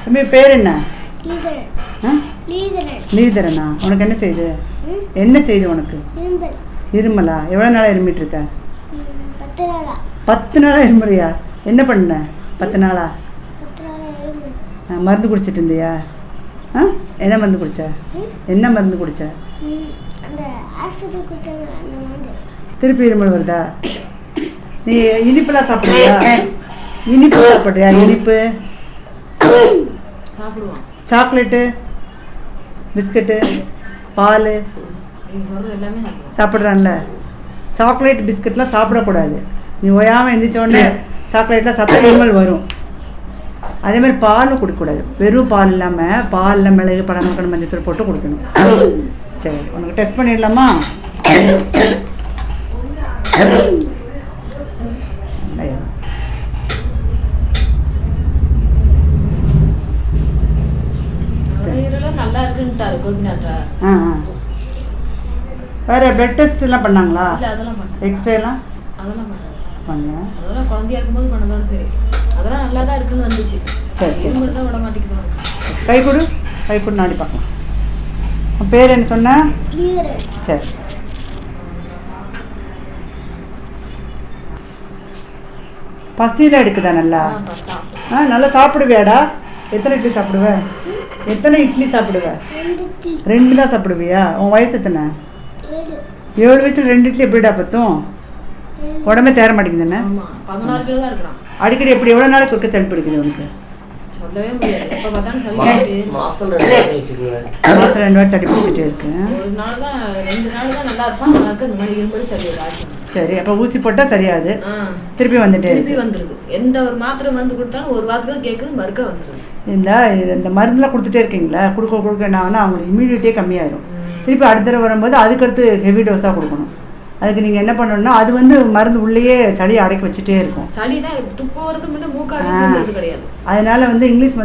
தம்பி பேர் என்ன? லீதரன். லீதரனா? உனக்கு என்ன செய்யுது? என்ன செய்யுது உனக்கு? இருமலா? எவ்வளோ நாளாக இருமிட்டு இருக்க? 10 நாளா. 10 நாளாக இருமுறையா? என்ன பண்ண 10 நாளா? மருந்து குடிச்சிட்டு இருந்தியா? என்ன மருந்து குடிச்ச? என்ன மருந்து குடிச்ச? திருப்பி இருமல் வருதா? நீ இனிப்புலாம் சாப்பிடுறியா? இனிப்பு சாப்பிட்றியா? இனிப்பு சாப்பிடுவான். சாக்லேட்டு, பிஸ்கட்டு, பால் சாப்பிட்றான்ல. சாக்லேட் பிஸ்கட்லாம் சாப்பிடக்கூடாது. நீ ஓயாமல் எந்திரிச்சோடனே சாக்லேட்லாம் சாப்பிட்டா இருமல் வரும். அதே மாதிரி பால் குடிக்கக்கூடாது. வெறும் பால் இல்லாமல் பாலில் மிளகு, பழங்கற்கண்டு, மஞ்சத்தூள் போட்டு குடிக்கணும். சரி, உனக்கு டெஸ்ட் பண்ணிடலாமா? நல்லா இருக்குன்ட்டாரு கோபிநாத்தா. வேற பிளட் டெஸ்ட் எல்லாம் பண்ணாங்களா? எக்ஸ்ரேலாம் பண்ணேன். அதெல்லாம் குழந்தையா இருக்கும்போது பண்ணதோட சரி. அதெல்லாம் நல்லா தான் இருக்குன்னு வந்துச்சு. சரி சரி தான் விட மாட்டேங்குது. கை கொடு நாடி பார்க்கலாம். உன் பேர் என்ன சொன்ன? சரி. பசியில் எடுக்குதா நல்லா? நல்லா சாப்பிடுவியாடா? எத்தனை இட்லி சாப்பிடுவ? 2 தான் சாப்பிடுவியா? உன் வயசு எத்தனை? 7 வயசுல 2 இட்லி எப்படிடா பத்தும்? உடம்பே தேர மாட்டேங்குதுன்னு. 16 கிலோ தான் இருக்கிறான். அடிக்கடி எப்படி எவ்வளோ நாளைக்கு ஒருக்க சளி பிடிக்குது உனக்கு? சொல்லவே முடியாது. எப்போ பார்த்தாலும் சளி மாதம் 2 வாரம் சளி பிடிச்சிட்டே இருக்கு. ஒரு நாள் தான் 2 நாள் தான் நல்லா இருப்பான். எனக்கு இந்த மாதிரி இரும்படி சளி ஆகும். சரி, அப்போ ஊசி போட்டால் சரியாது. திருப்பி வந்துருது. எந்த ஒரு மாத்திரை மருந்து கொடுத்தாலும் ஒரு வாரத்துக்கு கேட்குறது மறுக்க வந்துடுது. இந்த மருந்துலாம் கொடுத்துட்டே இருக்கீங்களா? கொடுக்க என்ன ஆகுனா அவங்களுக்கு இம்யூனிட்டியே கம்மியாயிரும். திருப்பி அடுத்த தடவை வரும்போது அதுக்கடுத்து ஹெவி டோஸாக கொடுக்கணும். அதுக்கு நீங்கள் என்ன பண்ணணும்னா அது மருந்து உள்ளேயே சளியை அடக்கி வச்சுட்டே இருக்கும். சளி தான் துப்புறது மட்டும் மூக்காலே சேர்ந்துறது கிடையாது. அதனால இங்கிலீஷ்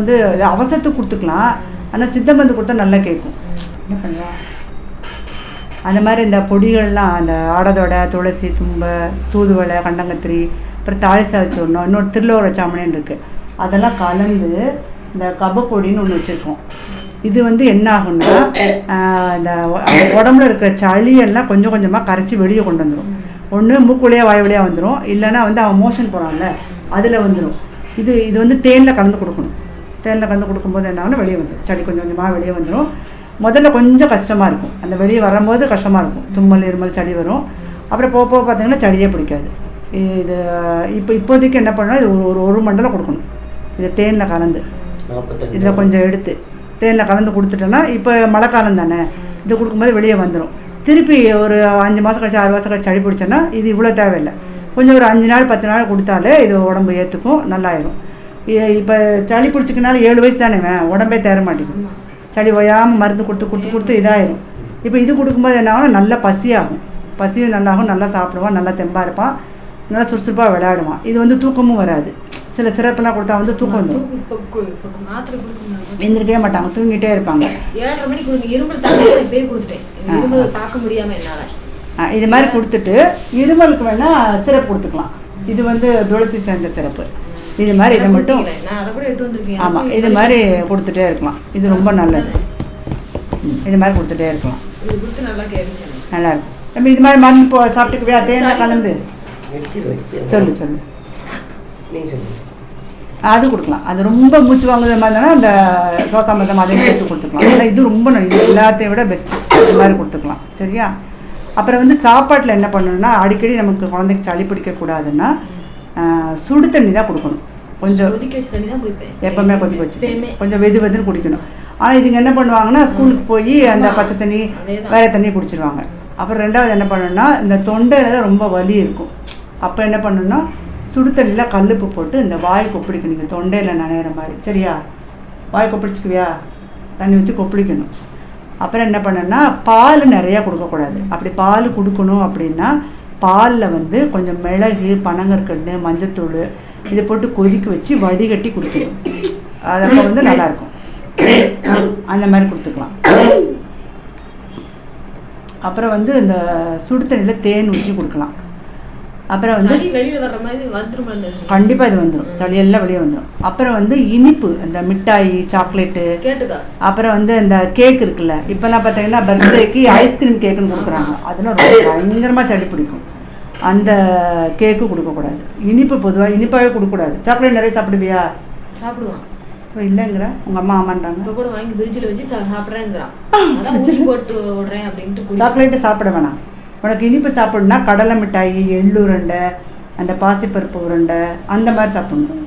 அவசரத்துக்கு கொடுத்துக்கலாம். ஆனால் சித்த மருந்து கொடுத்தா நல்லா கேட்கும். என்ன பண்ணலாம்? அந்த மாதிரி இந்த பொடிகள்லாம் அந்த ஆடதோட, துளசி, தும்பை, தூதுவளை, கண்டங்கத்திரி, அப்புறம் தாளிசா வச்சுடணும். இன்னொரு திருலோர சாமணின்னு இருக்குது. அதெல்லாம் கலந்து இந்த கபப்பொடின்னு ஒன்று வச்சுருக்கோம். இது என்ன ஆகும்னா இந்த உடம்புல இருக்கிற சளியெல்லாம் கொஞ்சம் கொஞ்சமாக கரைச்சி வெளியே கொண்டு வந்துடும். ஒன்று மூக்குலையாக வாய் வழியாக வந்துடும், இல்லைன்னா அவன் மோஷன் போகிறான்ல அதில் வந்துடும். இது தேனில் கலந்து கொடுக்கணும். தேனில் கலந்து கொடுக்கும்போது என்ன ஆகும்னா வெளியே வந்துடும். சளி கொஞ்சம் கொஞ்சமாக வெளியே வந்துடும். முதல்ல கொஞ்சம் கஷ்டமாக இருக்கும். அந்த வெளியே வரும்போது கஷ்டமாக இருக்கும். தும்மல், இருமல், சளி வரும். அப்புறம் போக போக பார்த்தீங்கன்னா சளியே பிடிக்காது. இது இப்போதைக்கு என்ன பண்ணணும், இது ஒரு மண்டலம் கொடுக்கணும். இதை தேனில் கலந்து இதில் கொஞ்சம் எடுத்து தேனில் கலந்து கொடுத்துட்டோன்னா, இப்போ மழை காலம் தானே, இது கொடுக்கும்போது வெளியே வந்துடும். திருப்பி ஒரு 5 மாதம் கழிச்சு 6 மாதம் கழிச்சு சளி பிடிச்சோன்னா இது இவ்வளோ தேவையில்லை. கொஞ்சம் ஒரு 5 நாள் 10 நாள் கொடுத்தாலே இது உடம்பு ஏற்றுக்கும், நல்லாயிரும். இப்போ சளி பிடிச்சிக்கனால 7 வயசு தானே, உடம்பே தேர மாட்டேங்குது. சளி ஓயாமல் மருந்து கொடுத்து இதாகிடும். இப்போ இது கொடுக்கும்போது என்ன ஆகும், நல்லா பசியாகும். பசியும் நல்லாகும், நல்லா சாப்பிடுவான், நல்லா தெம்பாக இருப்பான், நல்லா சுறுசுறுப்பாக விளையாடுவான். இது தூக்கமும் வராது. சில சிறப்பெல்லாம் கொடுத்தா தூக்கம் வந்துடும். எந்திரிக்கவே மாட்டாங்க, தூங்கிட்டே இருப்பாங்க. 7:30 மணிக்கு இருமல் தாக்க முடியாமல் என்னால் இது மாதிரி கொடுத்துட்டு இருமலுக்கு வேணால் சிரப் கொடுத்துக்கலாம். இது துளசி சேர்ந்த சிறப்பு. இது மாதிரி இதை மட்டும் ஆமாம் இது மாதிரி கொடுத்துட்டே இருக்கலாம். இது ரொம்ப நல்லது. இது மாதிரி கொடுத்துட்டே இருக்கலாம், நல்லா இருக்கும். நம்ம இது மாதிரி மருந்து சாப்பிட்டுக்குவியா? தேனில் கலந்து சொல்லு அது கொடுக்கலாம். அது ரொம்ப மூச்சு வாங்குற மாதிரி இருந்தாலும் அந்த சோசாமிரதம் அதையும் சேர்த்து கொடுத்துக்கலாம். ஆனால் இது ரொம்ப இது எல்லாத்தையும் விட பெஸ்ட்டு. இது மாதிரி கொடுத்துக்கலாம். சரியா? அப்புறம் சாப்பாட்டில் என்ன பண்ணணும்னா, அடிக்கடி நமக்கு குழந்தைக்கு சளி பிடிக்கக்கூடாதுன்னா சுடு தண்ணி தான் கொடுக்கணும். கொஞ்சம் எப்பவுமே கொதிக்க வச்சு கொஞ்சம் வெதுன்னு குடிக்கணும். ஆனால் இதுங்க என்ன பண்ணுவாங்கன்னா, ஸ்கூலுக்கு போய் அந்த பச்சை தண்ணி வேற தண்ணி குடிச்சிருவாங்க. அப்புறம் 2வது என்ன பண்ணணும்னா, இந்த தொண்டையில் தான் ரொம்ப வலி இருக்கும். அப்போ என்ன பண்ணணும்னா, சுடு தண்ணியில் கல்லுப்பு போட்டு இந்த வாய் கொப்பளிக்கணும். நீங்கள் தொண்டையில் நனையிற மாதிரி. சரியா? வாய் கொப்பளிச்சுக்குவியா? தண்ணி ஊற்றி கொப்பளிக்கணும். அப்புறம் என்ன பண்ணணும்னா, பால் நிறையா கொடுக்கக்கூடாது. அப்படி பால் கொடுக்கணும் அப்படின்னா பாலில் கொஞ்சம் மிளகு, பனங்கற்கண்டு, மஞ்சத்தூள் இதை போட்டு கொதிக்க வச்சு வடிகட்டி குடிக்கணும். அதப்போ நல்லாயிருக்கும். அந்த மாதிரி கொடுத்துக்கலாம். அப்புறம் இந்த சுடு தண்ணியில் தேன் ஊற்றி கொடுக்கலாம். அப்புறம் வந்து வெளியில வர்ற மாதிரி வந்துரும். கண்டிப்பாக இது வந்துடும், சளியெல்லாம் வெளியே வந்துடும். அப்புறம் வந்து இனிப்பு, இந்த மிட்டாய், சாக்லேட்டு, அப்புறம் வந்து இந்த கேக் இருக்குல்ல, இப்போல்லாம் பார்த்தீங்கன்னா பர்த்டேக்கு ஐஸ்கிரீம் கேக்குன்னு கொடுக்குறாங்க. அதெல்லாம் ரொம்ப பயங்கரமாக சளி பிடிக்கும். அந்த கேக்கு கொடுக்கக்கூடாது. இனிப்பு பொதுவாக இனிப்பாகவே கொடுக்கக்கூடாது. சாக்லேட் நிறைய சாப்பிடுவியா? சாப்பிடுவான். இப்போ இல்லைங்கிற உங்கள் அம்மா ஆமாண்டாங்க. இப்போ கூட வாங்கி ஃப்ரிட்ஜில் வச்சு சாப்பிட்றேங்கிறான். போட்டு விடுறேன் அப்படின்ட்டு. சாக்லேட்டு சாப்பிட வேணாம். உனக்கு இனிப்பு சாப்பிடணும்னா கடலை மிட்டாய், எள்ளு உருண்டை, அந்த பாசிப்பருப்பு உருண்டை, அந்த மாதிரி சாப்பிடணும்.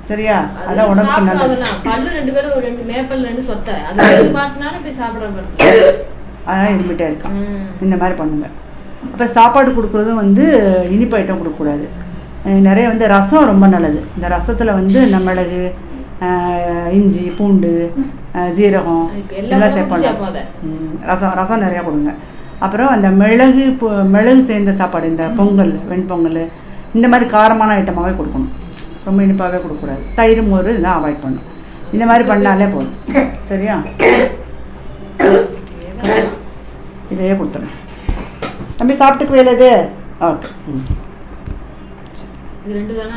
சரியா? அதான் உடம்புக்கு நல்லது. பல்லு 2 பேரும் 2 மேப்பல் 2 சொத்தை அது மாட்டினாலும் போய் சாப்பிட்ற. அதெல்லாம் இருமிட்டே இருக்கான். இந்த மாதிரி பண்ணுங்க. அப்போ சாப்பாடு கொடுக்குறதும் வந்து இனிப்பு ஐட்டம் கொடுக்கக்கூடாது. நிறைய வந்து ரசம் ரொம்ப நல்லது. இந்த ரசத்தில் வந்து மிளகு, இஞ்சி, பூண்டு, சீரகம் இதெல்லாம் சேர்ப்பாங்க. ரசம் நிறையா கொடுங்க. அப்புறம் அந்த மிளகு சேர்ந்த சாப்பாடு, இந்த பொங்கல், வெண்பொங்கல், இந்த மாதிரி காரமான ஐட்டமாகவே கொடுக்கணும். ரொம்ப இனிப்பாகவே கொடுக்கக்கூடாது. தயிர், மோர் இதெல்லாம் அவாய்ட் பண்ணணும். இந்த மாதிரி பண்ணாலே போதும். சரியா? இதையே கொடுத்துருங்க. தம்பி சாப்பிட்டுக்கு வேலை இது. ஓகே. இது 2 தானே?